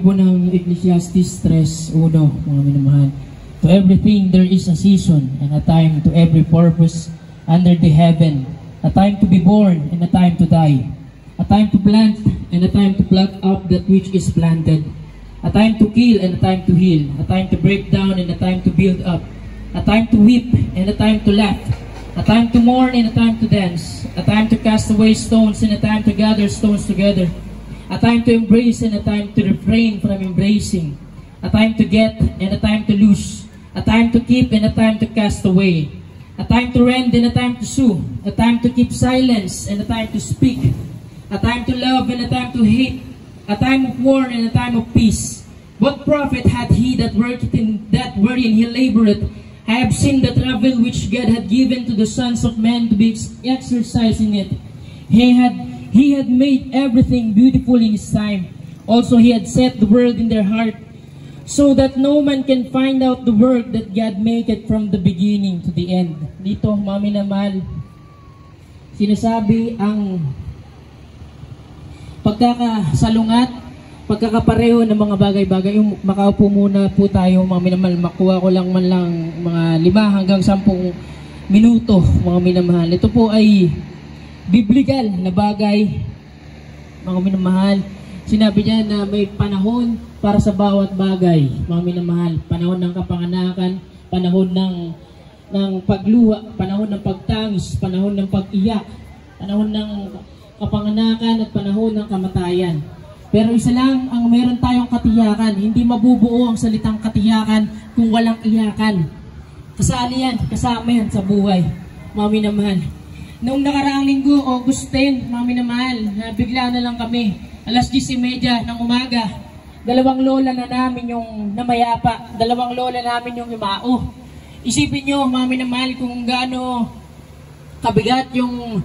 po ng Ecclesiastes 3:1, mga minamahal. To everything there is a season and a time to every purpose under the heaven. A time to be born and a time to die. A time to plant and a time to pluck up that which is planted. A time to kill and a time to heal. A time to break down and a time to build up. A time to weep and a time to laugh. A time to mourn and a time to dance. A time to cast away stones and a time to gather stones together. A time to embrace and a time to refrain from embracing. A time to get and a time to lose. A time to keep and a time to cast away. A time to rend and a time to sue. A time to keep silence and a time to speak. A time to love and a time to hate. A time of war and a time of peace. What profit had he that worketh in that wherein he laboureth? I have seen the travel which God had given to the sons of men to be exercised in it. He had made everything beautiful in his time. Also he had set the word in their heart, so that no man can find out the work that God made it from the beginning to the end. Dito, mami na mahal, sinasabi ang pagkakasalungat, pagkakapareho ng mga bagay-bagay. Makaupo muna po tayo, mga minamahal. Makuha ko lang man lang mga 5 hanggang 10 minuto, mga minamahal. Ito po ay biblical na bagay, mga minamahal. Sinabi niya na may panahon para sa bawat bagay, mga minamahal. Panahon ng kapanganakan, panahon ng pagluha, panahon ng pagtangis, panahon ng pag-iyak, panahon ng kapanganakan at panahon ng kamatayan. Pero isa lang ang meron tayong katiyakan, hindi mabubuo ang salitang katiyakan kung walang iyakan. Kasali yan, kasama yan sa buhay, mga minamahal. Noong nakaraang linggo, August 10, mga minamahal, bigla na lang kami, alas 10:30 ng umaga, 2 lola na namin yung namayapa, 2 lola namin yung imao. Isipin nyo, mga minamahal, kung gaano kabigat yung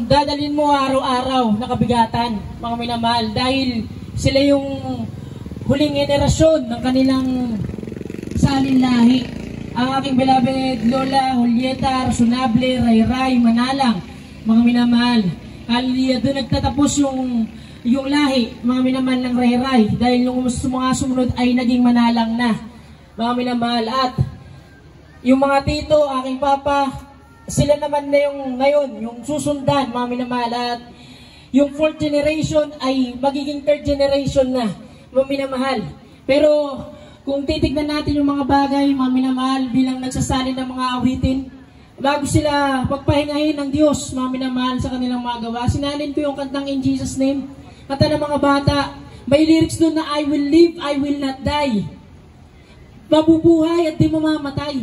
dadalhin mo araw-araw na kabigatan, mga minamahal, dahil sila yung huling generasyon ng kanilang salinlahi. Ang aking beloved Lola Julieta Rasunable Rayray Manalang, mga minamahal, doon nagtatapos yung lahi, mga minamahal, ng Rayray, dahil yung mga sumunod ay naging Manalang na, mga minamahal. At yung mga tito, aking papa, sila naman na yung ngayon, yung susundan, mga minamahal. At yung 4th generation ay magiging 3rd generation na, mga minamahal. Pero kung titignan natin yung mga bagay, mga minamahal, bilang nagsasalin ng mga awitin, bago sila pagpahingahin ng Diyos, mga minamahal, sa kanilang mga gawa, sinalin ko yung kantang In Jesus Name. Kanta ng mga bata, may lyrics doon na I will live, I will not die. Mabubuhay at di mamamatay.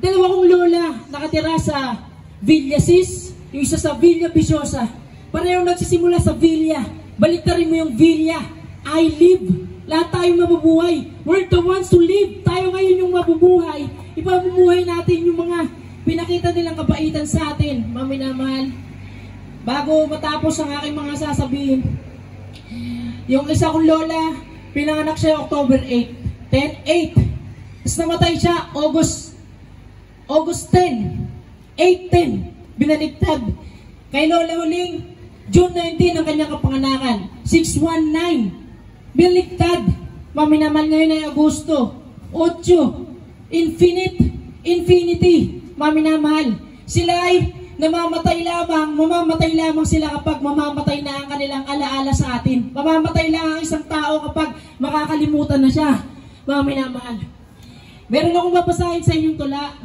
2 kong lola nakatira sa Villasis, yung isa sa Villa Viciosa. Parehong nagsisimula sa Villa. Baliktarin mo yung Villa. I live. Lahat tayo mabubuhay. We're the ones to live. Tayo ngayon yung mabubuhay. Ipabubuhay natin yung mga pinakita nilang kabaitan sa atin, mga minamahal. Bago matapos ang aking mga sasabihin, yung isa kong lola, pinanganak siya October 8. 10-8. Tapos namatay siya August 10, 8-10, binaligtad. Kay Lola Huling, June 19 ang kanyang kapanganakan, 6-19, binaligtad. Maminaman ngayon ay Agosto, 8, infinity, maminamahal. Sila ay mamamatay lamang sila kapag mamamatay na ang kanilang alaala sa atin. Mamamatay lang ang isang tao kapag makakalimutan na siya, maminamahal. Meron akong babasahin sa inyong tula,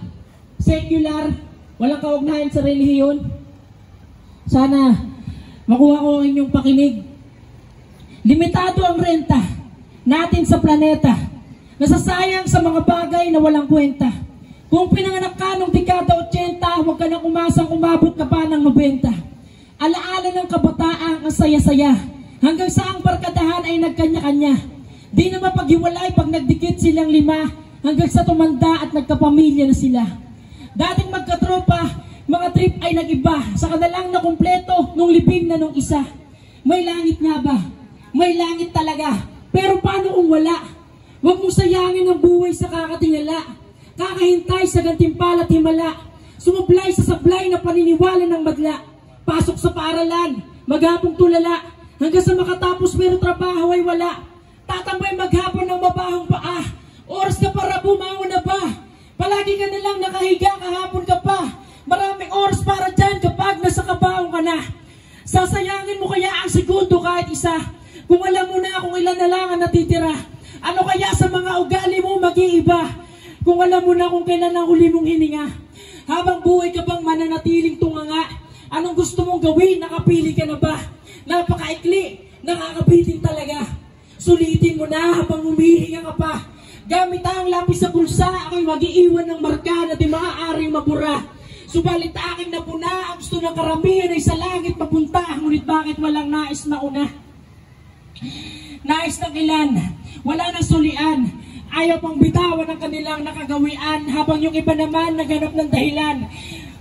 secular, walang kaugnayan sa relihiyon. Sana makuha ko ang inyong pakinig. Limitado ang renta natin sa planeta. Nasasayang sa mga bagay na walang kwenta. Kung pinanganak ka noong dekada 80, huwag ka nang umasang umabot ka pa ng 90. Alaala ng kabataan ang saya-saya. Hanggang sa ang barkadahan ay nagkanya-kanya. Di na mapaghiwalay pag nagdikit silang 5, hanggang sa tumanda at nagkapamilya na sila. Dating magkatropa, mga trip ay nag-iba, sa kanilang na kumpleto nung libing na nung isa. May langit nga ba? May langit talaga. Pero paano kung wala? Huwag mong sayangin ang buhay sa kakatingala. Kakahintay sa gantimpala at himala. Sumublay sa sablay na paniniwala ng madla. Pasok sa paaralan, maghapong tulala. Hanggang sa makatapos pero trabaho ay wala. Tatambay maghapon ng mabahong paa. Oras na para bumangon na ba? Palagi ka nilang nakahiga, kahapon ka pa. Maraming oras para dyan kapag nasa kabaong ka na. Sasayangin mo kaya ang segundo kahit isa? Kung alam mo na kung ilan na lang ang natitira. Ano kaya sa mga ugali mo mag-iiba? Kung alam mo na kung kailan ang huli mong hininga. Habang buhay ka bang mananatiling tunganga? Anong gusto mong gawin? Nakapili ka na ba? Napakaikli, nakakabitin talaga. Sulitin mo na habang humihinga ka pa. Gamit ang lapis sa bulsa, ako'y mag-iiwan ng marka na di maaaring mabura. Subalit aking napuna, ang gusto ng karamihan ay sa langit mapunta. Ngunit bakit walang nais mauna? Nais ng ilan, wala nang sulian. Ayaw pang bitawan ng kanilang nakagawian. Habang yung iba naman naganap ng dahilan.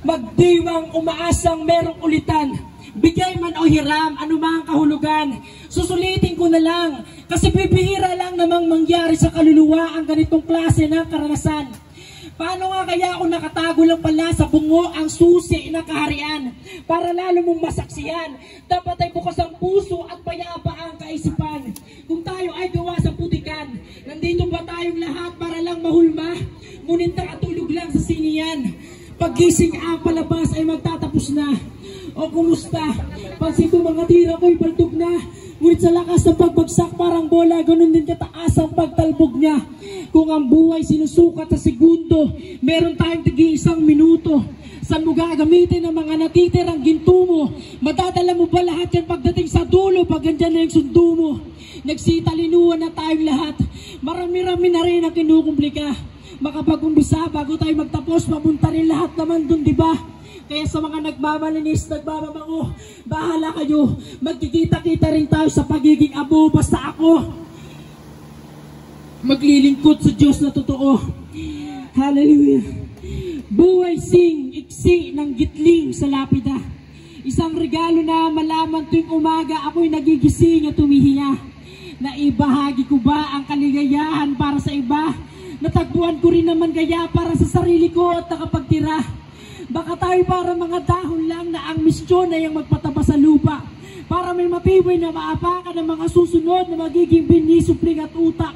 Magdiwang umaasang merong ulitan. Bigay man o hiram, anumang kahulugan, susulitin ko na lang. Kasi bibihira lang namang mangyari sa kaluluwa ang ganitong klase ng karanasan. Paano nga kaya ako nakatago lang pala sa bungo ang susi ng kaharian? Para lalo mong masaksihan, dapat ay bukas ang puso at payapa ang kaisipan. Kung tayo ay gawa sa putikan, nandito ba tayong lahat para lang mahulma? Ngunit nakatulog lang sa siniyan. Paggising ang palabas ay magtatapos na. O kumusta? Pansin ko mga tira ko'y baltog na. Ngunit sa lakas ng pagbagsak parang bola, ganun din kataas ang pagtalbog niya. Kung ang buhay sinusukat sa segundo, meron tayong tig-isang minuto. Saan mo gagamitin ang mga natitirang ginto mo? Madadala mo ba lahat yan pagdating sa dulo pag andyan na yung sundo mo? Nagsitalinuan na tayong lahat. Marami-rami na rin ang kinukumplika. Makapag-umbisa bago tayo magtapos, mapunta rin lahat naman dun, diba? Kaya sa mga nagmamalinis, nagmamamango, bahala kayo. Magkikita-kita rin tayo sa pagiging abo. Basta ako maglilingkod sa Diyos na totoo. Hallelujah. Buhay sing, iksi ng gitling sa lapida. Isang regalo na malaman tuwing umaga ako'y nagigising at tumihinga. Naibahagi ko ba ang kaligayahan para sa iba? Natagpuan ko rin naman kaya para sa sarili ko at nakapagtira. Baka tayo para mga dahon lang na ang misyon ay ang magpataba sa lupa. Para may matibay na maapakan ng mga susunod na magiging binisupling at utak.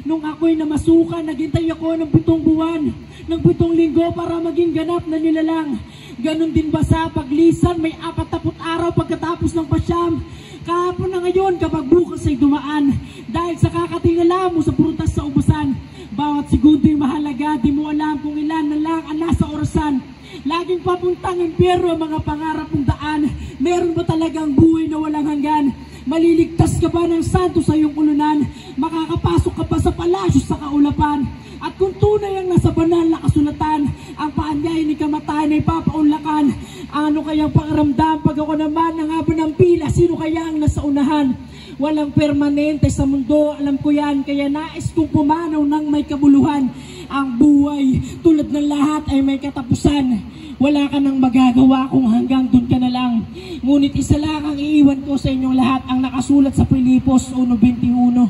Nung ako'y namasukan, naghintay ako ng 7 buwan, ng 7 linggo para maging ganap na nilalang. Ganon din ba sa paglisan, may 40 araw pagkatapos ng pasyam. Kahapon na ngayon kapag bukas ay dumaan. Dahil sa kakatingala mo sa prutas sa ubusan. Bawat segundo'y mahalaga, di mo alam kung ilan na lang ang nasa orasan. Laging papuntang impyerno ang mga pangarap mong daan. Meron ba talagang buhay na walang hanggan? Maliligtas ka ba ng santo sa iyong ulunan? Makakapasok ka pa sa palasyo sa kaulapan? At kung tunay ang nasa banal na kasulatan, ang paanyay ni kamatayan ay papaunlakan. Ano kayang pakiramdam pag ako naman ang haba ng pila? Sino kaya ang nasa unahan? Walang permanente sa mundo, alam ko yan. Kaya nais kong pumanaw ng may kabuluhan. Ang buhay, tulad ng lahat, ay may katapusan. Wala ka nang magagawa kung hanggang dun ka na lang. Ngunit isa lang ang iiwan ko sa inyong lahat, ang nakasulat sa Pilipos 1:21.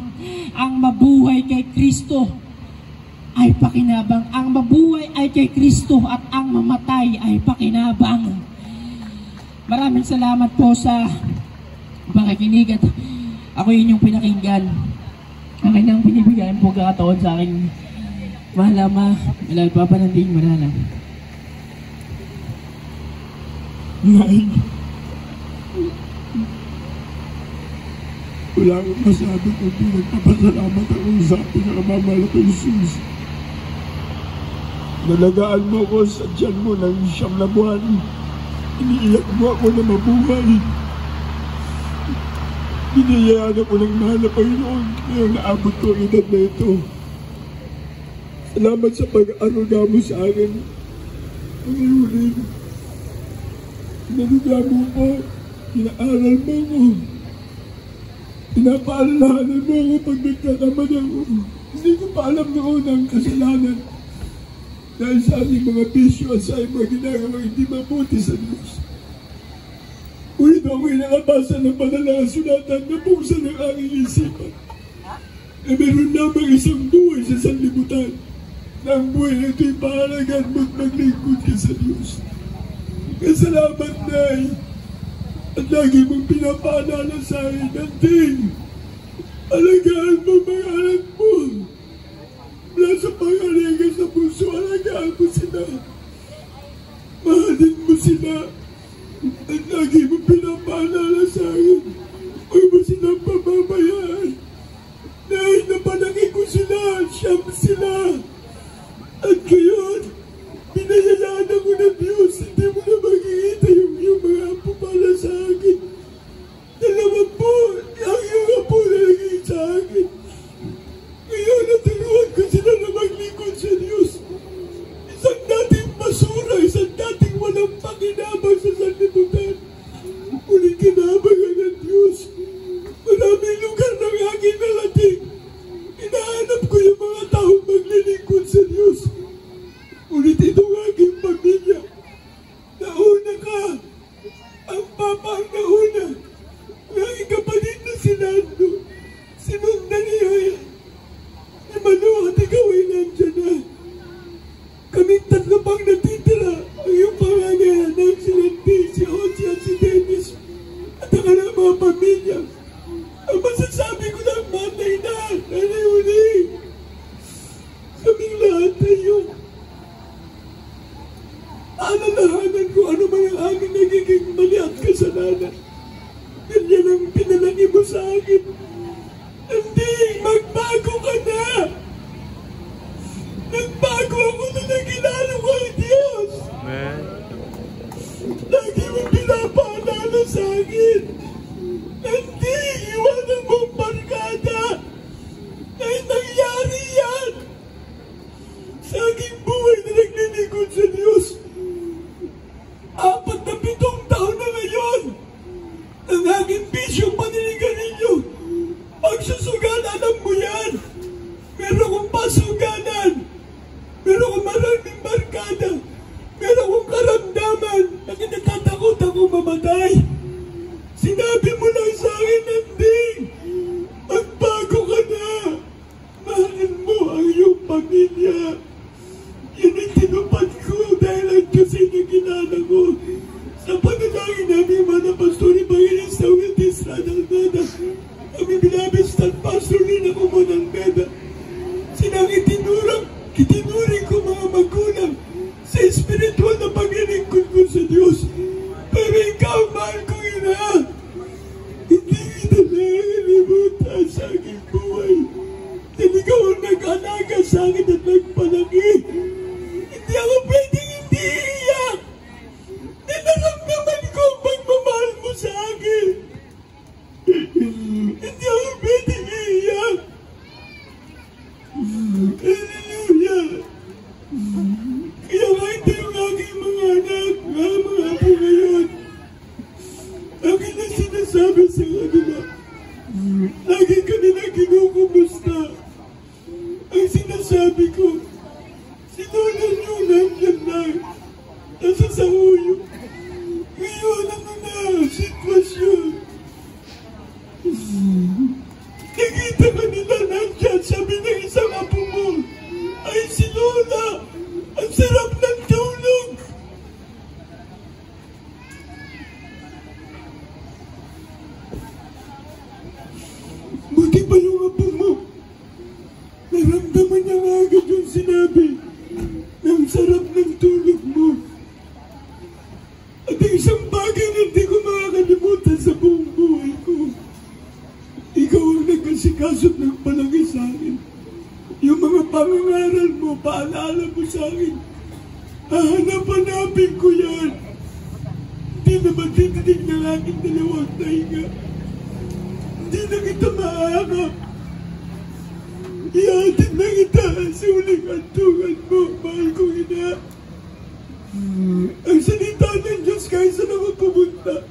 Ang mabuhay kay Kristo ay pakinabang. Ang mabuhay ay kay Kristo at ang mamatay ay pakinabang. Maraming salamat po sa pakikinig at ako inyong pinakinggan. Ang kanyang binibigyan po kakataon sa akin. Malama, malawit pa pananding marala. Nay, wala akong masabi kundi nagpapasalamat ako sa pinakamamahal ko Jesus. Nalagaan mo ako sa tiyan mo ng 9 buwan. Iniiyak mo ako na mabuhay. Biniyayaan ako ng mahal na Panginoon ngayong naabot ko ang edad na ito. Salamat sa pag-aruga mo sa akin. Panginoon, pinaruga mo ko, pinaaral mo ko, pinapaalalahanan mo ako pag nagkakamali ako. Hindi ko pa alam noon ang kasalanan. Dahil sa ating mga bisyo at sa ating mga ginagawa hindi mabuti sa Diyos. Ngunit ako'y nakabasa ng banal na kasulatan na buksan ng aking isipan. Na meron lamang isang buhay sa sanlibutan. Na ang buhay na ito'y pahalagan mo't maglingkod ka sa Diyos. Kasalamat, Nay. At lagi mong pinapaalala sa akin, Nanding, alagaan mo mga anak mo. Mula sa pag-alaga sa puso, alagaan mo sila. Mahalin mo sila. At lagi mong pinapaalala sa akin, huwag mo silang pababayaan. Dahil napalaki ko sila, siyam sila. At ngayon, pinayayaan ako ng Diyos, hindi mo na makikita yung mga apo pala sa akin. Dalawa po, ang yung apo na naging sa akin. Ngayon, naturuan ko sila na maglingkod sa Diyos. Isang dating basura, isang dating walang pakinabang sa sanlibutan. Ngunit kinabangan ng Diyos. Maraming lugar ng aking nalating. Inahanap ko yung mga taong maglilingkod sa Diyos. Ngunit itong aking pamilya, nauna ka. Ang papa ang nauna. Ang aking kapatid na si Nando, sinundan niya yan. Ni Manu at ikaw ay nandyan na. Kaming tatlo pang natitira. Ang iyong panganay, anak, si Nandi, si Ochi at si Dennis. At ang anak mga pamilya. Ang masasabi ko lang, matay na, nanay-uli. Kaming lahat ay yung alalahanan ko ano man ang aming nagiging mali at kasalanan. Ganyan ang pinalagi mo sa akin. Hindi, magbago ka na. Nagbago ako na nakilala ko ang Diyos. Amen. Lagi mo pinapaalala sa akin. Hindi, iwanan mo ang barkada. Dahil nangyari yan sa aking buhay na naglilingkod sa Diyos. 47 taon na ngayon ang aking bisyong paninigarilyo. Pagsusugan, alam mo yan. Meron akong pasuganan. Meron akong maraming barkada. Meron akong karamdaman na kinakatakot akong mamatay. Sinabi mo lang sa akin, Nanding, magbago ka na. Mahalin mo ang iyong pamilya. Yun ang tinupad ko dahil ang Diyos ay nakilala ko. Sa panalangin namin mga pastori, Panginoon sa Wiltis Radalmeda, kami binabistan Pastor Lina Kumonalmeda. Sinang itinuring ko mga magulang sa espiritual na paglilingkod ko sa Diyos. Pero ikaw, mahal kong ina, hindi kita nakalimutan sa aking buhay. Dahil ikaw ang nag-alaga sa akin at nagpalaki. Hindi ako pwedeng hindi iiyak. Naramdaman ko ang pagmamahal mo sa akin. Hindi ako pwedeng iiyak. Hallelujah. Kaya kahit yung aking mga anak, mga apo ngayon, akin na sinasabi sa kanila, lagi kanila kinukumusta. Ang sinasabi ko, sinunan nyo nandiyan lang, nasa sa uyo. Ngayon ano na, sitwasyon. Nakita ka nila nandiyan, sabi ng isang apo mo, ay si Lola, ang sarap ng tulog. Buti pa yung apo mo. Naramdaman niya nga agad yung sinabi ng sarap ng tulog mo. At isang bagay na hindi ko makakalimutan sa buong buhay ko. Ikaw ang nagkasikasot ng palagi sa akin. Yung mga pangangaral mo, paalala mo sa akin. Hahanap-hanapin ko yan. Hindi na matitinig ng aking dalawang tainga. Hindi na kita maahakap. Ihatid na kita sa uling antungan mo, mahal kong ina. Ang salita ng Diyos kahit saan ako pumunta,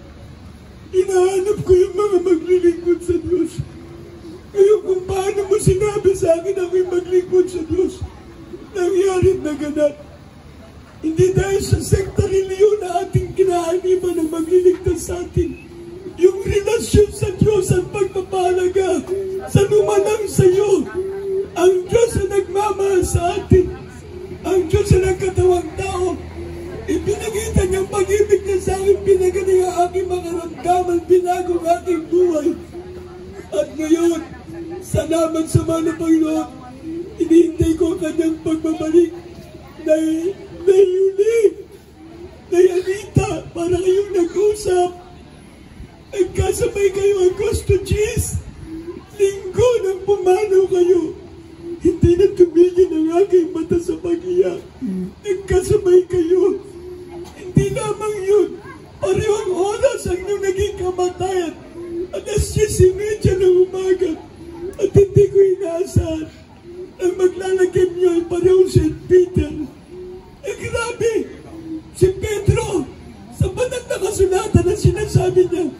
hinahanap ko yung mga maglilingkod sa Diyos. Ngayon kung paano mo sinabi sa akin ako'y maglingkod sa Diyos, nangyari na ganat. Hindi dahil sa sekta reliyon na ating kinaaniban na magliligtas sa atin. Yung relasyon sa Diyos at pagpapahalaga sa lumalang sa iyo. Ang Diyos na nagmamahal sa atin. Ang Diyos na nagkatawang tao. Ipinakita niyang pag-ibig niya sa akin, pinagani ang aking mga ramdam. aking buhay. At ngayon, salamat sa mga na Panginoon, hinihintay ko ang kanyang pagbabalik. Nayuli, Anita, para kayong nag-usap. Nagkasabay kayo ang Gusto Cheese. Linggo nang pumanaw kayo. Hindi na tumigil ang aking mata sa pag-iyak. Nagkasabay kayo. Hindi lamang yun. Parehong oras ang inyong naging kamatayan. Alas 10:30 ng umaga. At hindi ko inaasahan ang maglalagyan niyo ay parehong St. Peter. Grabe! Si Pedro, sa banal na kasulatan na sinasabi niya,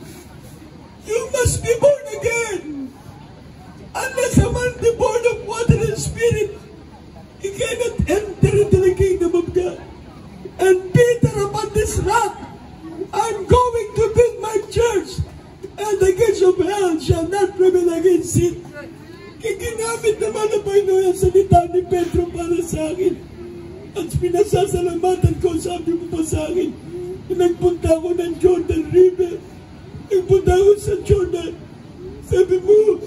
you must be born again. Unless a man be born of water and spirit, he cannot enter into the kingdom of God. And Peter, upon this rock, I'm going to build my church, and the gates of hell shall not prevail against it. Ginamit naman ang Panginoon ang salita ni Pedro para sa akin. At pinasasalamatan ko, sabi mo pa sa akin, nagpunta ako ng Jordan River. Nagpunta ako sa Jordan. Sabi mo,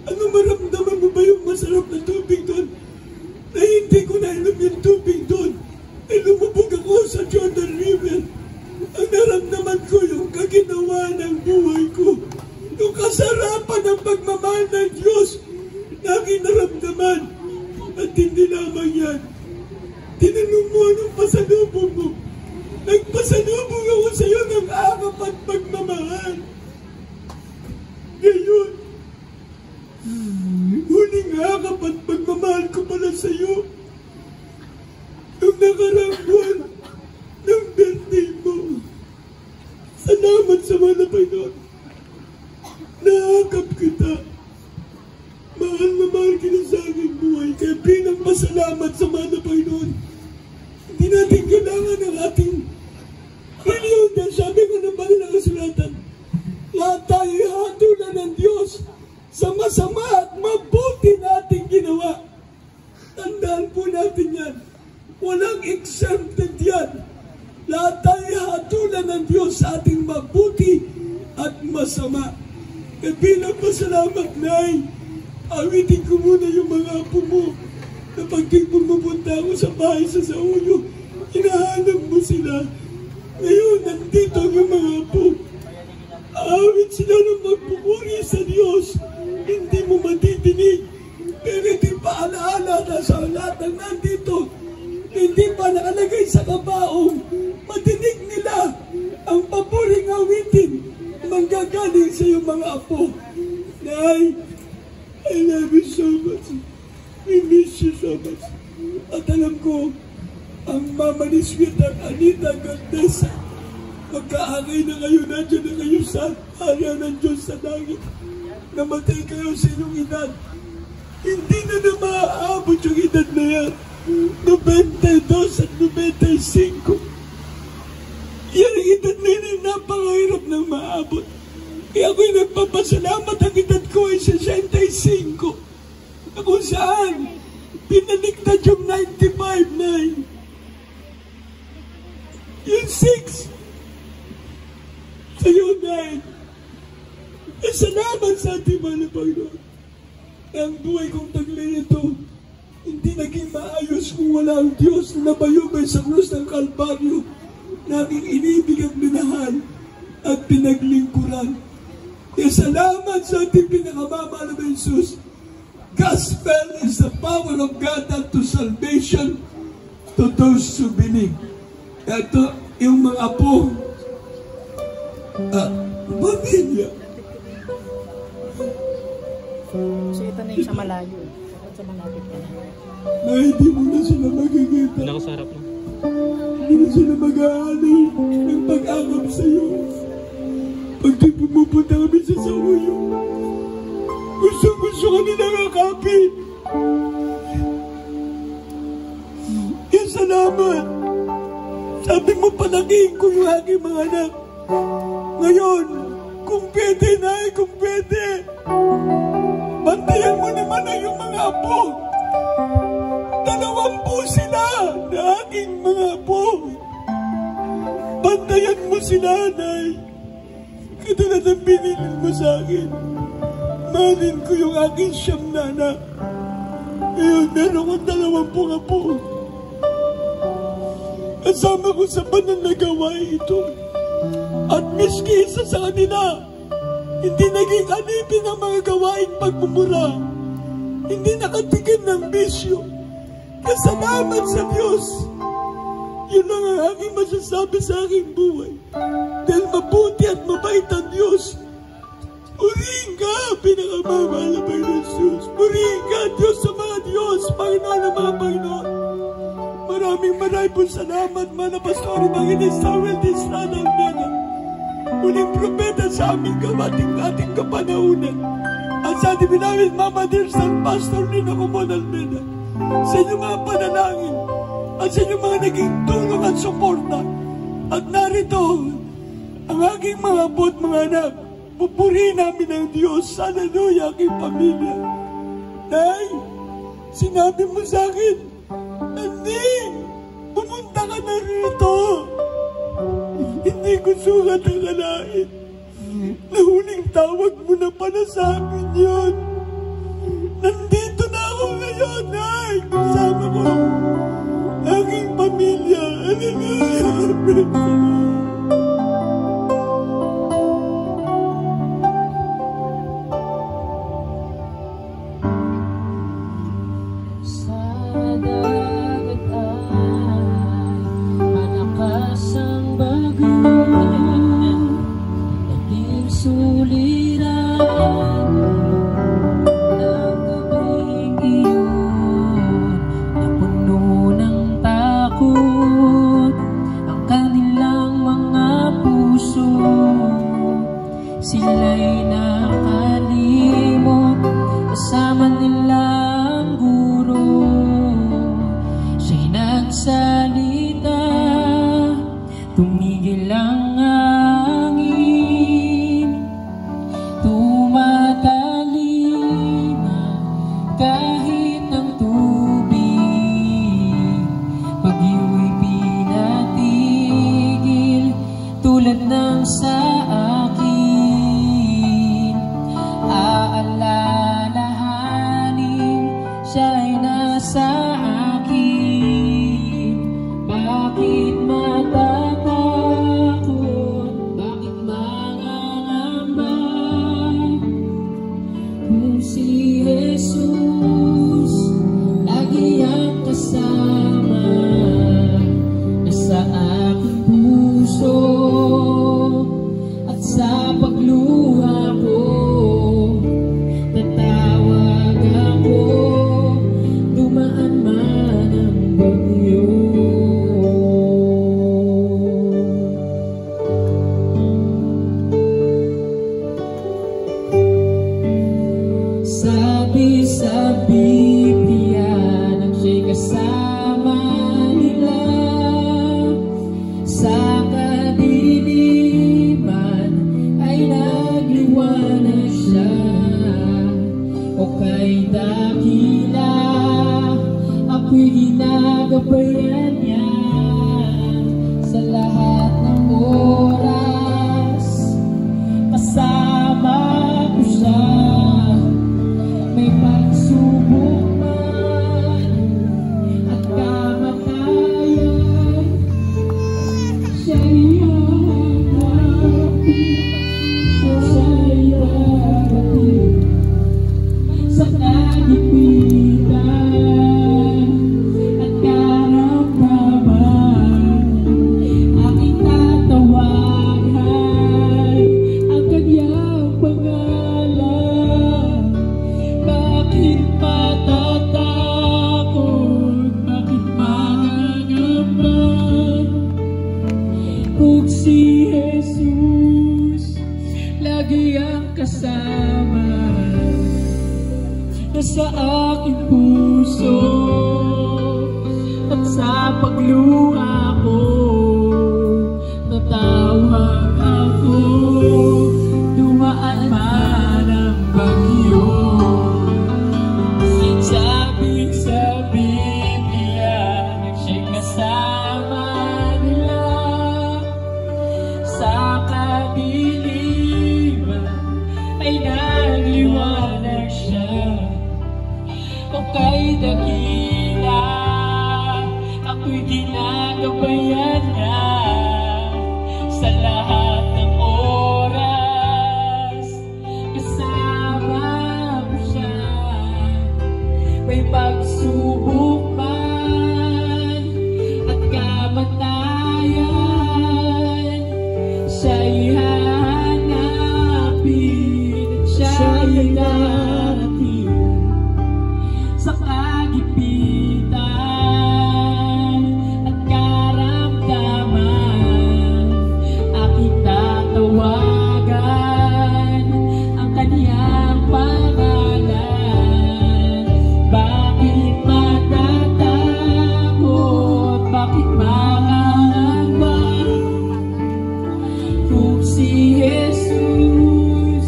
ano maramdaman mo ba yung masarap na tubig doon? Na hindi ko nainom yung tubig doon. Ay lumubog ako sa Jordan River. Ang naramdaman ko yung kaginawa ng buhay ko. Yung kasarapan ng pagmamahal ng Diyos na aking naramdaman. At hindi lamang yan. Tinanong mo anong pasalubong mo. Nagpasalubong ako sa iyo ng akap at pagmamahal. Ngayon, huling akap at pagmamahal ko pala sa iyo. Yung nakaraang buwan ng birthday mo. Salamat sa mga Panginoon. Naakap kita. Mahal na mahal kita sa aking buhay. Kaya bilang pasalamat sa mga Panginoon, hindi natin kailangan ng ating reliyon. Dahil sabi ko ng banal na kasulatan, lahat tayo hatulan ng Diyos sa masama at mabuti nating ginawa. Tandaan po natin yan. Walang exempted yan. Lahat tayo hatulan ng Diyos sa ating mabuti at masama. Kaya bilang pasalamat, Nay, awitin ko muna yung mga apo mo. Kapag pumupunta ako sa bahay sa Sauyo, hinahanap mo sila. Ngayon, nandito yung mga apo. Aawit sila ng magpupuri sa Diyos. Hindi mo matidinig. Pero hindi pa alaala na sa lahat ng nandito. Hindi pa nakalagay sa kabaong. Matinig nila ang papuring awitin. Manggagaling sa iyong mga apo. Nay, I love you so much. We miss you so much. At alam ko, ang Mama ni Sweet at Anita Gandesa, magkaangay na kayo, nandiyan na kayo sa area ng Diyos sa langit. Namatay kayo sa inyong edad. Hindi na maaabot yung edad na yan. 92 at 95. Yan ang edad na yun, napakahirap ng maabot. Kaya ako'y nagpapasalamat, ang edad ko ay 65. Kung saan, pinaliktad yung 95, 9. Yung 6. Sa'yo, 9. Salamat sa ating mga Panginoon. Ang buhay kong taglay ito, hindi naging maayos kung wala ang Diyos na nabayubay sa krus ng Kalbaryo na aking inibig at minahal at pinaglingkuran. Kaya salamat sa ating pinakamamahal na Jesus. Gospel is the power of God unto salvation to those who believe. Ito yung mga apo pamilya. So ito na yung sa malayo. Sa malapit ka na. Na hindi mo na sila magigita. Nakasarap na. Hindi na sila mag-aalay ng pag-akap sa iyo. Pag di pumupunta kami sa Sauyo, gusto kami nakakapit. Kaya salamat. Sabi mo, palakihin ko yung aking mga anak. Ngayon, kung pwede na, kung pwede, bantayan mo naman na yung mga apo. 20 sila na aking mga apo. Bantayan mo sila, Nay. katulad ng binilin mo sa akin. Mahalin ko yung aking siyam na anak. Ngayon, meron kong 20 apo. Kasama ko sa banal na gawain ito. At miski isa sa kanila, hindi naging alipin ang mga gawaing pagmumura. Hindi nakatigil ng bisyo. Kasalamat sa Diyos. Yun lang ang aking masasabi sa aking buhay. Dahil mabuti at mabait ang Diyos. Purihin ka, pinakamamahal na Panginoon Diyos. Purihin ka, Diyos sa mga Diyos, Panginoon ng mga Panginoon. Maraming po salamat, mga pastor, mga Samuel de Estrada Almeda. Uling propeta sa aming ating kapanahunan. At sa ating namin, Mama Dear San Pastor Nina Comon Almeda. Sa inyong mga panalangin at sa inyong mga naging tulong at suporta. At narito, ang aking mga apo at mga anak, pupurihin namin ang Diyos. Hallelujah, aking pamilya. Nay, sinabi mo sa akin, hindi, pumunta ka na rito. Hindi ko sugat ang alain. Nahuling tawag mo na pala sa akin yun. Nandito na ako ngayon, ay, kasama ko aking pamilya. Hallelujah, praise the Lord. Sila'y nakalimot, kasama nilang guro. Siya'y nagsalita, tumigil ang hangin. Tumatalima kahit ng tubig. Pag-iwa'y pinatigil tulad ng sa akin. Siya'y nasa akin. Bakit matatakot? Bakit mangangamba? Kung si Jesus lagi ang kasama, nasa aking puso at sa pagluha ko. Sabi sa Biblia nang siya'y kasama nila sa kadiliman ay nagliwanag siya. O kay dakila ako'y ginagabayan niya sa lahat ng oras. Kasama ko siya. May pagsubok man at kamatayan, siya'y hahanapin, siya'y hahanapin sa kagipitan at karamdaman. Aking tatawagan ang kanyang pangalan. Bakit matatakot? Bakit mangangamba? Kung si Jesus lagi ang kasama, nasa aking puso at sa pagluha ko, natawag ako. Dumaan man ang bagyo. Sabi sa Biblia nang siya'y kasama nila sa kadiliman dakila, ako'y ginagabayan niya sa lahat ng oras. Kasama mo siya, may pagsubok man at kamatayan, siya'y hanapin at siya'y darating sa kagipitan at karamdaman. Aking tatawagan ang kanyang pangalan. Bakit matatakot? Bakit maangamba? Kung si Jesus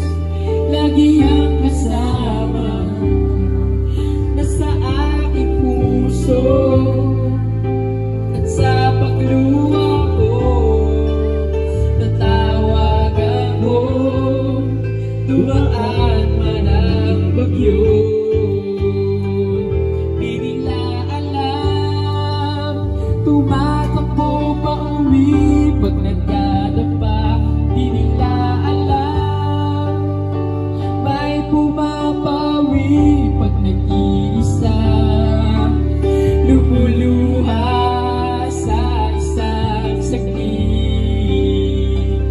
lagi ang kasama, nasa aking puso at sa pagluha ko, tatawagan mo, dumaan man ang bagyo. Di nila alam, tumatakbo pa uwi pag nagdadapa. Di nila alam, may pumapawi pag nag-iisa, lumuluha sa isang saglit.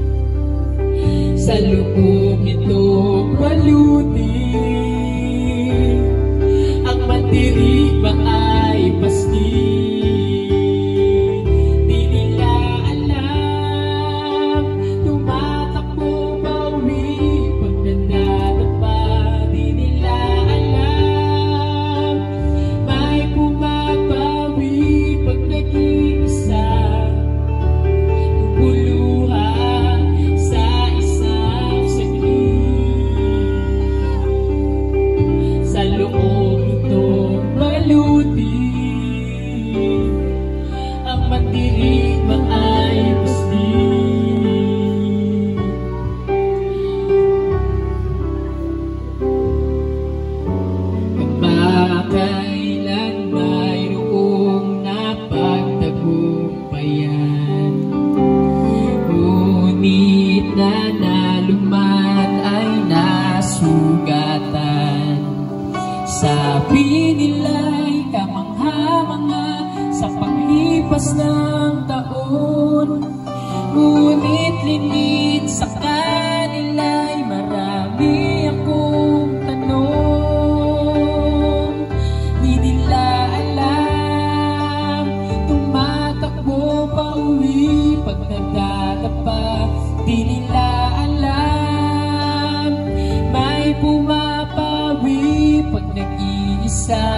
Sa loob nitong baluti, ang mandirigma ay paski. Di nila alam, tumatakbo bawi pag nandadapa. Di nila alam, may pumapawi pag nag-iisa, lumuluha sa isang saglit. Sa loob nitong baluti, ang mandirigma ay paski. Kamakailan mayroong napagtagumpayan, ngunit nanalo man ay nasugatan. Sabi nila'y kamangha-mangha sa paglipas ng taon, ngunit lingid sa kanila'y marami akong tanong. Di nila alam, tumatakbo pa uwi pag nagdadapa. Di nila alam, may pumapawi pag nag-iisa,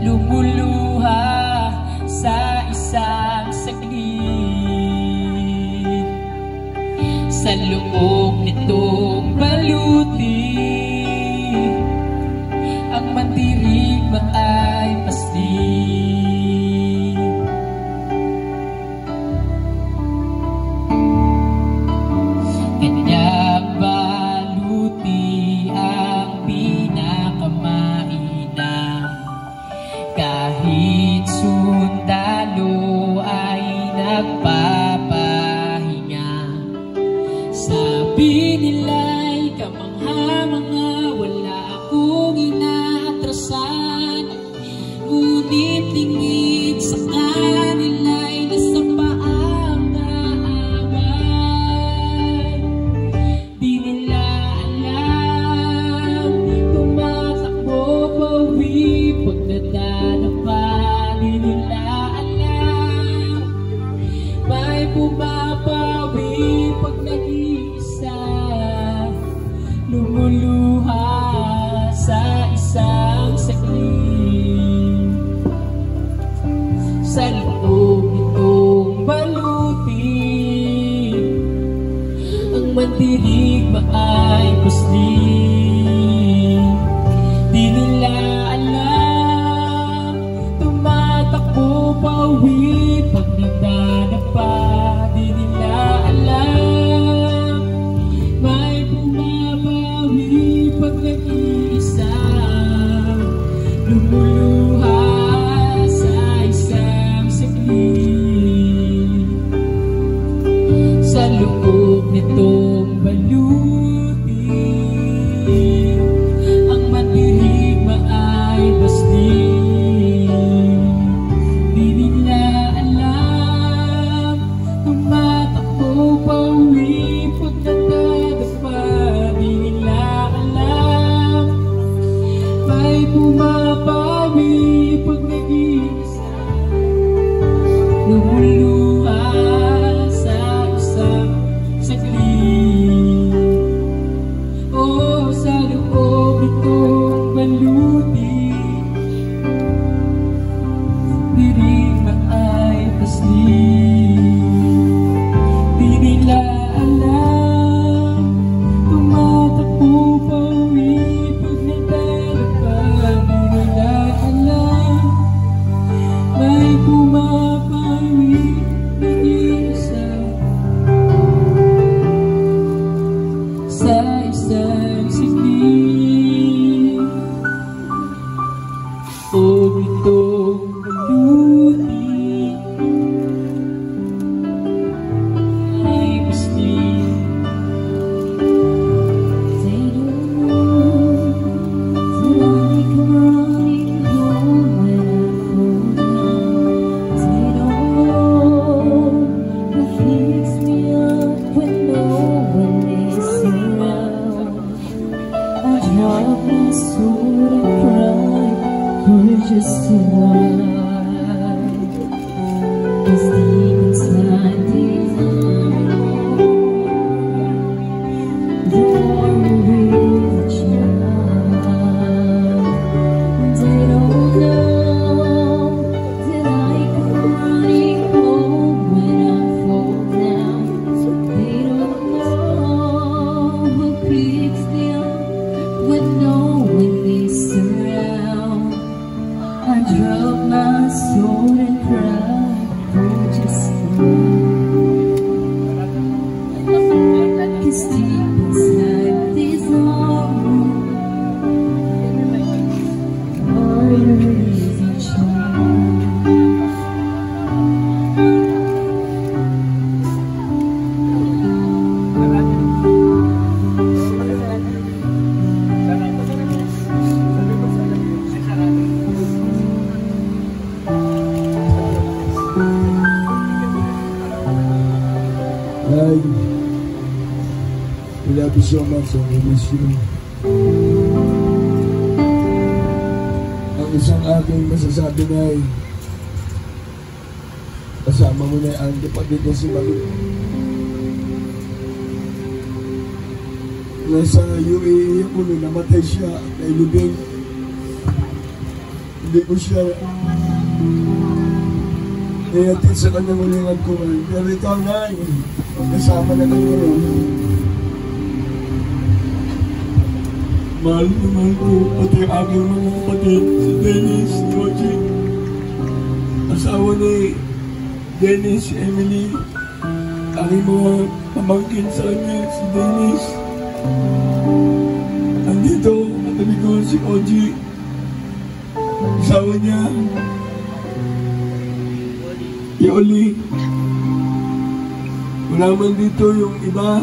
lumuluha sa isang saglit. Sa loob nitong baluti, ang mandirigma ay paski. Kanyang baluti ang pinakamainam, kahit sundalo ay nagpapahinga. Sabi nila'y kamangha-mangha, wala akong inaatrasan, ngunit lingid sa kanila'y nasa paang kaaway. Di nila alam, tumatakbo pawi pag nadadapa. Di nila alam, may pumapawi pag nag-iisa, lumuluha sa isang saglit. Sa loob nitong baluti, ang mandirigma ay pasli. Di nila alam, tumatakbo pawi pag nagdadapa. Di nila alam, may pumapawi pag nag-iisa, lumuluha sa isang saglit. Sa loob nitong baluti, ang madirigma ay basli. Di nila alam, tumatakbo pauwi pag natadapa. Di nila alam, may pumapawi pag nag-iisa. Lumuluha sa isang saglit. Oh, sa loob nitong baluti, dirigma ay pasli. Di nila alam, tumatakbo pauwi pag natadapa. Di nila alam, may pumapawi nag-iisa. Sa isang saglit, loob nitong baluti ay pasli. They don't know that I come running home when I fall down. They don't know who picks me up when no one is around. I drop my sword and cry for just a while. 'Cause deep inside they know the more we reach out. They don't know that I come running home when I fall down. They don't know who picks me up when no one is around. I drop my sword and cry for just a while. 'Cause deep inside this heart, there is a child. Ay, we love you so much and we miss you. Ang isang aking masasabi na ay kasama mo na ang kapatid na si Malu. Nasa UAE ako nung namatay siya kay Lubing. Hindi ko siya ihatid sa kanyang ulingan ko. Pero ito nga, kasama na kayo rin. Mahal na mahal ko, pati ang aking mga kapatid, si Dennis, si Oji, asawa ni Dennis, si Emily, aking mga pamangkin sa kanya, si Dennis. Andito, katabi ko si Oji, asawa niya, Yoli. Wala man dito yung iba,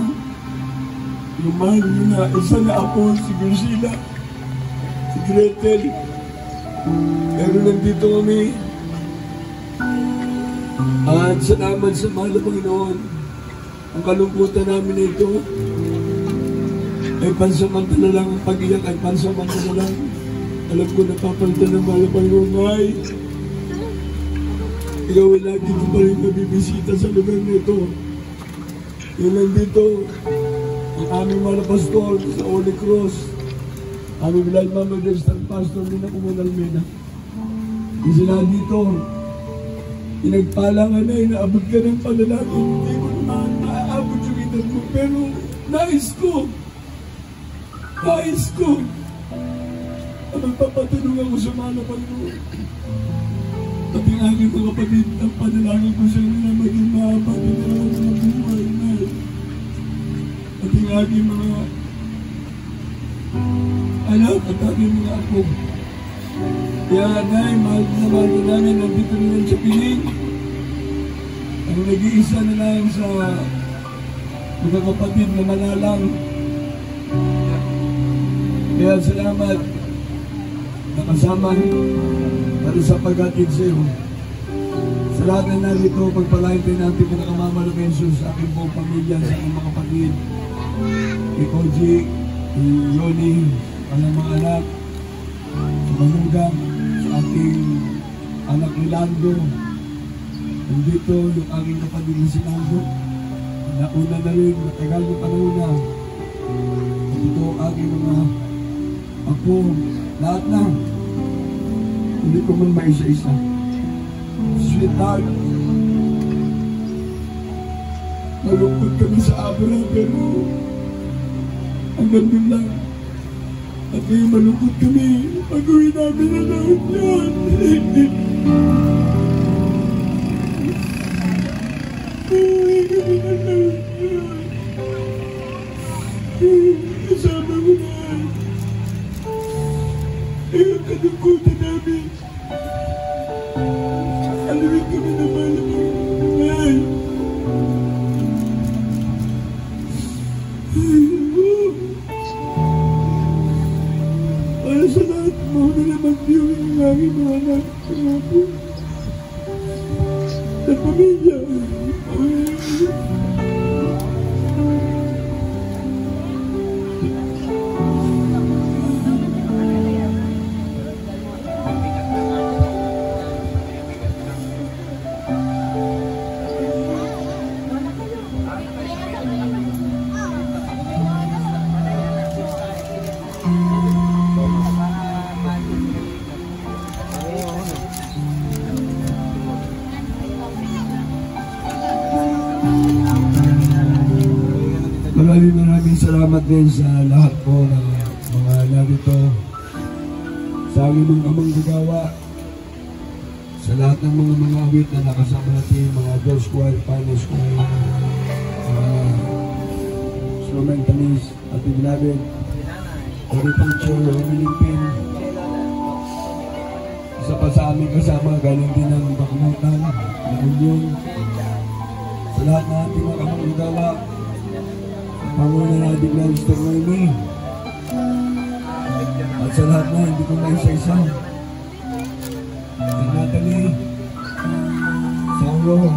yung mahal nyo na isa na ako, si Gracila, si Gretel. Pero nandito kami. At salamat sa mahal na Panginoon. Ang kalungkutan namin na ito ay pansamantala lang. Ang pag-iyak ay pansamantala lang. Alam ko napapalitan ng mahal na Panginoon. Ay, ikaw ay lagi ko pa rin nabibisita sa lugar nito. Yung nandito, ang aming mga pastor sa Holy Cross, aming Bilal Mama Destan Pastor din ako Manal Mena. Yung sila dito, pinagpalangan na, inaabot ka ng panalangin. Hindi ko naman maaabot yung edad ko, pero nais ko. At magpapatulong ako sa mga Panginoon. Pati ang aking mga kapatid, ang panalangin ko sa nila maging mahaba din na ang mga buhay na. Pati ang aking mga anak at aking mga apo. Kaya Nay, mahal na mahal ka namin, nandito na lang sa piling. Ang nag-iisa na lang sa mga kapatid na manalang. Kaya salamat nakasama para sa pag-atid sa iyo. Sa lahat na narito, pagpalain tayo natin pinakamamalo kay Jesus sa aking buong pamilya, sa aking mga kapatid, kay Koji, kay Yoni, ang mga anak, sa Manugang, sa aking anak ni Lando. Nandito yung aking kapatid ni si Lando. Nauna na rin, matagal ng panahon na. Nandito ang aking mga apo, lahat na. Hindi ko man maisa-isa. Sweetheart. Nalungkot kami sa abra, pero hanggang doon lang. At ngayon malungkot kami. Pag-uwi namin na lahat yan. Pag-uwi kami na lahat yan. Kasama ko na. Ang kalungkutan namin. Alawin kami na malapag. Para sa lahat mo na naman viewing ang aking mga anak sa pamilya. Maraming salamat din sa lahat po ng mga narito, sa aming amang gagawa, sa lahat ng mga awit na nakasama natin, mga Diyos Choir, Panis Choir, instrumentalist, ating beloved, Holy Teacher, Holy Limpin. Isa pa sa aming kasama, galing din ng Bakumutan, na Union. Sa lahat na ating mga amang gagawa, Panguna na bigla Mr. Noemi. At sa lahat na, hindi ko na isa-isa. Si Natalie, Sauro,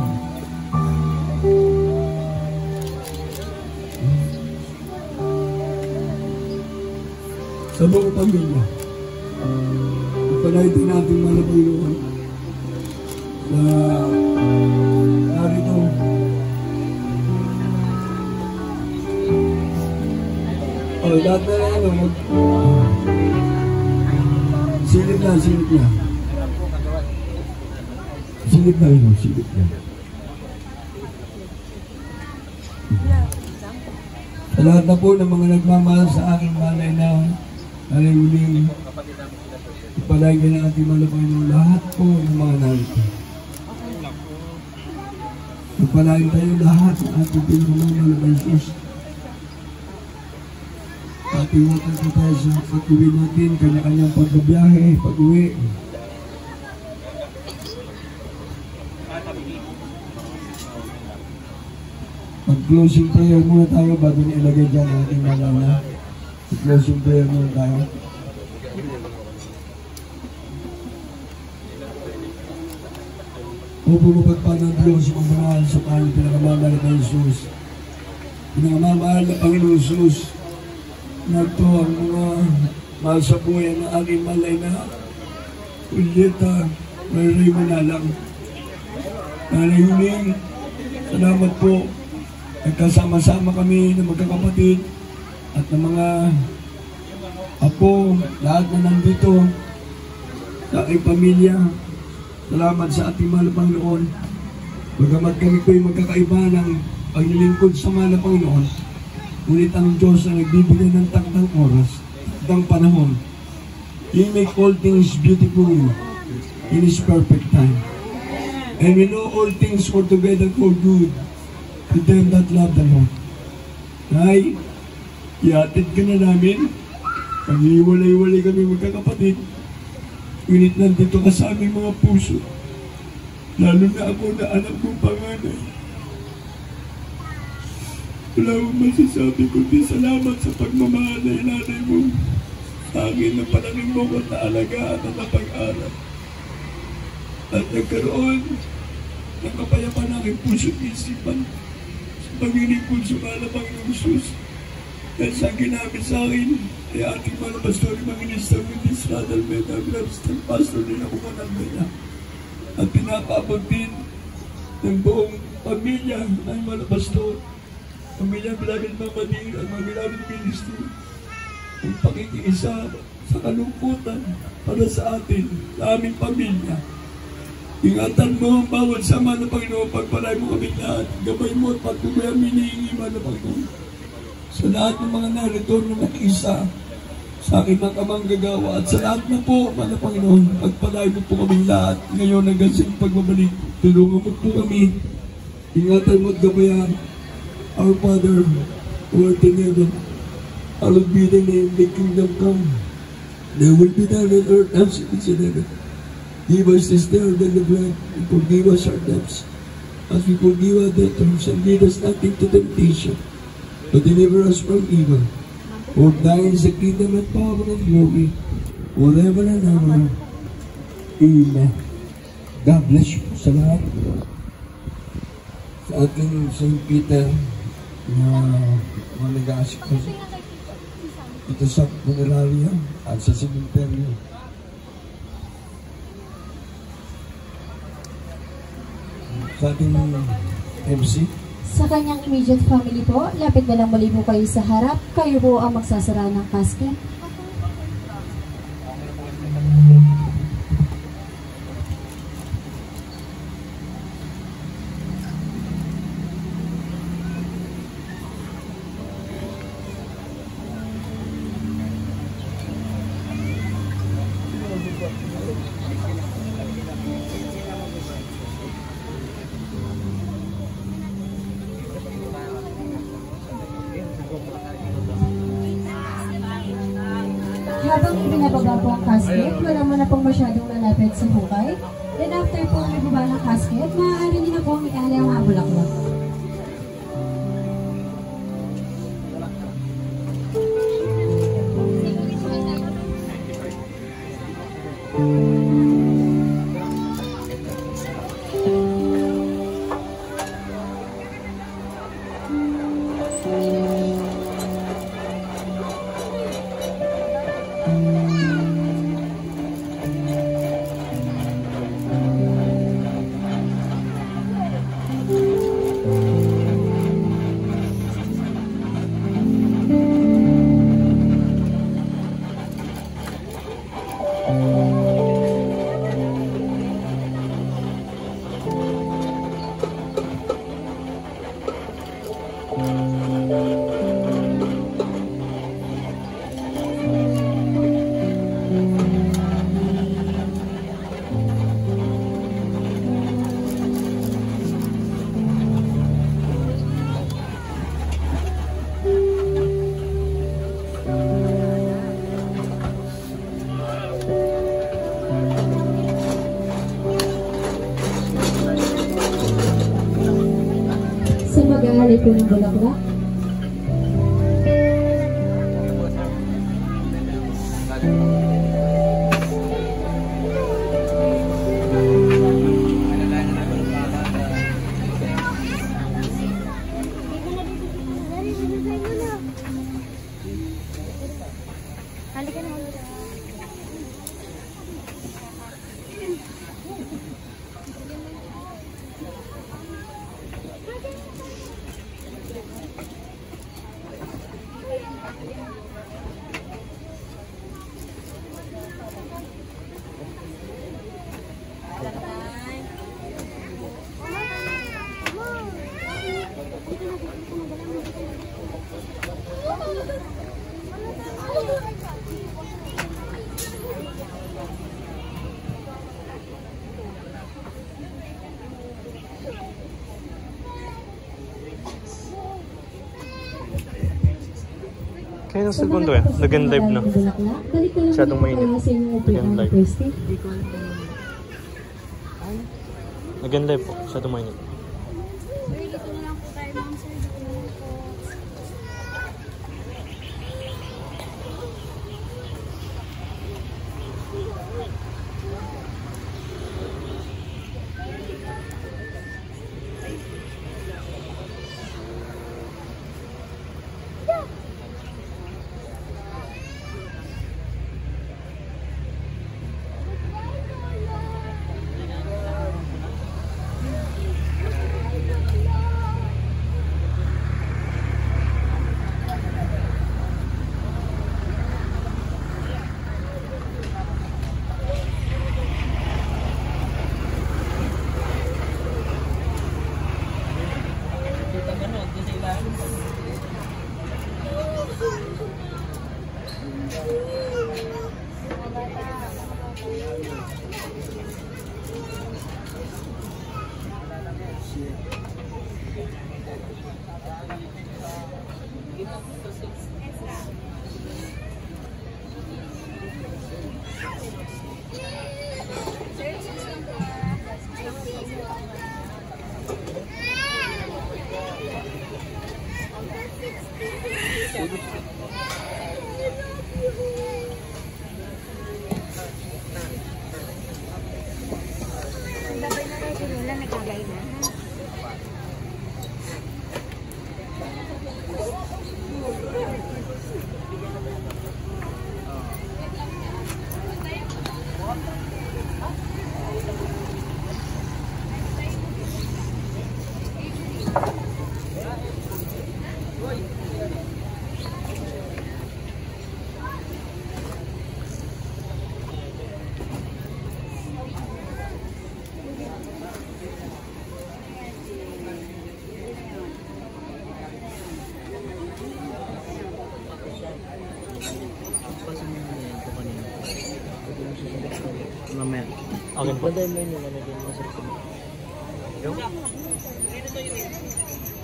sa buong pamilya. Ipalay din natin malabayuan na narito. Lahat na lang, silip na. Silip na yun, silip na. Sa lahat na po ng mga nagmamahal sa aking malay na nalimuling, ipalagay na ating malapay ng lahat po ng mga narito. Ipalagay tayo lahat ng ating pinagmamahal sa Diyos. Pag-iwatan po tayo sa pag-uwi natin, kanya-kanyang pagbabiyahe, pag-uwi. Mag-closing prayer muna tayo bago nilagay dyan ang ating malala. Mag-closing prayer muna tayo. Upo mapagpag ng Diyos, magmahal sa kanyang pinakamamahal na Jesus. Pinakamamahal na Panginoon Jesus. Nagto ang mga mahal sa buhay na aking malay na Julieta Maray Manalang. Nanay Huling, salamat po. Nagkasama-sama kami ng magkakapatid at ng mga apo, lahat na nandito sa aking pamilya. Salamat sa ating mahal na Panginoon. Bagamat kami ko'y magkakaiba ng paglilingkod sa mahal na Panginoon, ngunit ang Diyos na nagbibigay ng takdang oras, takdang panahon. He make all things beautiful in His perfect time. And we know all things work together for good to them that love the Lord. Nay, iatid ka na namin. Pag-iwalay-walay kami magkakapatid. Ngunit nandito ka sa aming mga puso, lalo na ako na anak mong panganay. Wala akong masasabi kundi salamat sa pagmamahal na inanay mo sa akin na panangin mo ko na alagaan at napag-aral. At nagkaroon ng kapayapaan ng aking puso at isipan sa paglilingkod sa mahal na Panginoong Jesus. Dahil sa ginamit sa akin ay ating mga pastor, mga minister, Minis Radal Meda, Grabstan, Pastor din ako managaya. At pinapabot din ng buong pamilya ng mga pastor, pamilya Beloved Mama Dir at mga Beloved Ministry, ang pakikiisa sa kalungkutan para sa atin, sa aming pamilya. Ingatan mo ang bawat sama ng Panginoon, pagpalay mo kami lahat, gabay mo at pagtubay ang hinihingi ng Panginoon. Sa lahat ng mga narito na nag-isa, sa aking mga kamanggagawa, at sa lahat na po, mga Panginoon, pagpalay mo po kami lahat, ngayon hanggang sa pagbabalik, tulungan mo po kami, ingatan mo at gabayan. Our Father, who art in heaven, hallowed be thy name, thy kingdom come, thy will be done on earth as it is in heaven. Give us this day our daily bread, and forgive us our debts, as we forgive our debtors, and lead us not into temptation, but deliver us from evil. For thine is the kingdom and power and glory, forever and ever. Amen. God bless you sa lahat. Sa ating St. Peter na mga nag-aasik ito sa funeraria at sa cemetery. Sa ating MC. Sa kanyang immediate family po, lapit na lang muli po kayo sa harap. Kayo po ang magsasara ng casket. Habang ibinababa po ang casket, wala mo na pong masyadong lalapit sa hukay. Then after po ang ibaba ng casket, maaari din na po ang ialay ang mga bulaklak. Mag-aalay po ng bulaklak. Halika na. Ayun ang cellphone to eh. Nag-live na. Masyadong mainit. Nag-live. Nag-live po. Masyadong mainit. Sir, dito na lang po tayo, ma'am, sir. Dito na lang po. Mamaya. Okay po. Bantayan mo yung ano din. Masarap ko.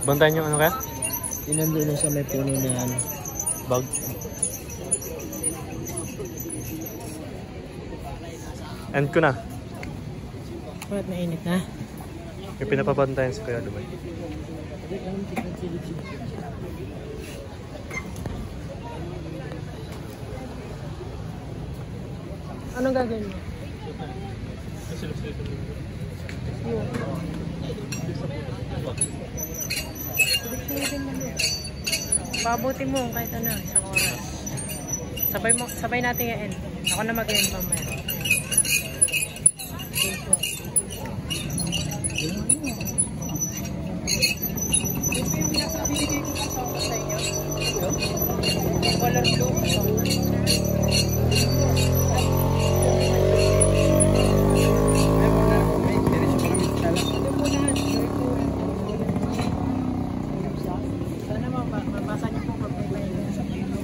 Bantayan yung ano kaya? Yung nandun sa may puno na ano. Bag. End ko na. Bakit mainit na? Yung pinapabantayan sa Kuya Lumay. Anong gagawin mo? Pabuti mo kahit ano, isang oras. Sabay natin i-end. Ako na mag-end mamaya. Color blue. Sana mabasa niyo po pag may pahinga sa pilo.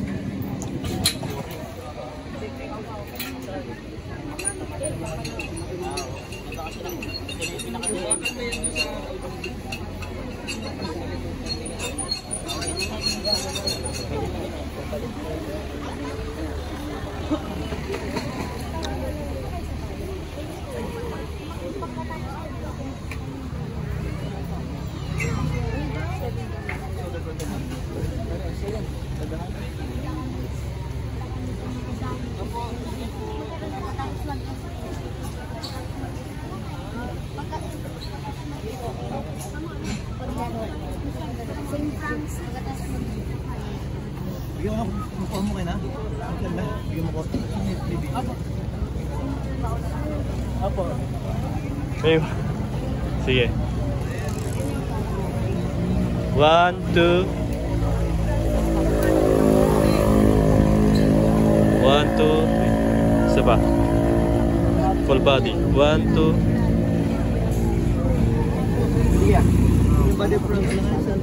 Bigyan mo mukha mo kayo na? Bigyan mo ko. Apo. Okay. Sige. 1, 2. 1, 2, 3. Isa pa. Full body. 1, 2. Yeah. Yung body front na sa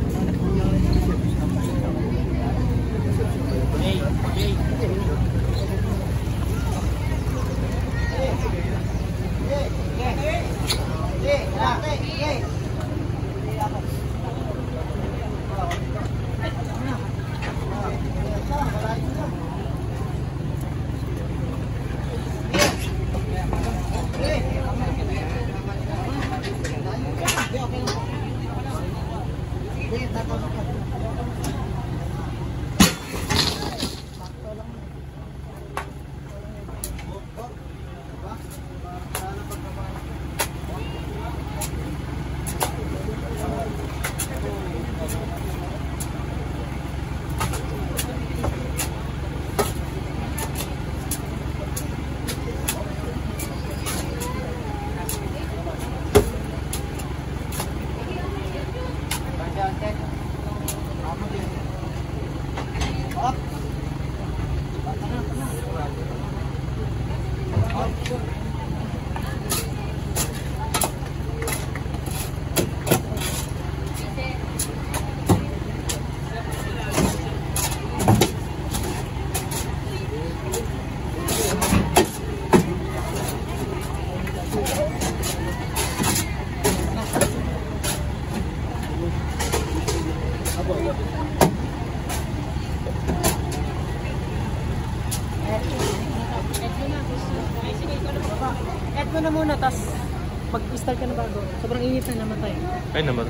Add mo na muna, tapos mag-start ka na bago. Sobrang init na namatay. Ay naman.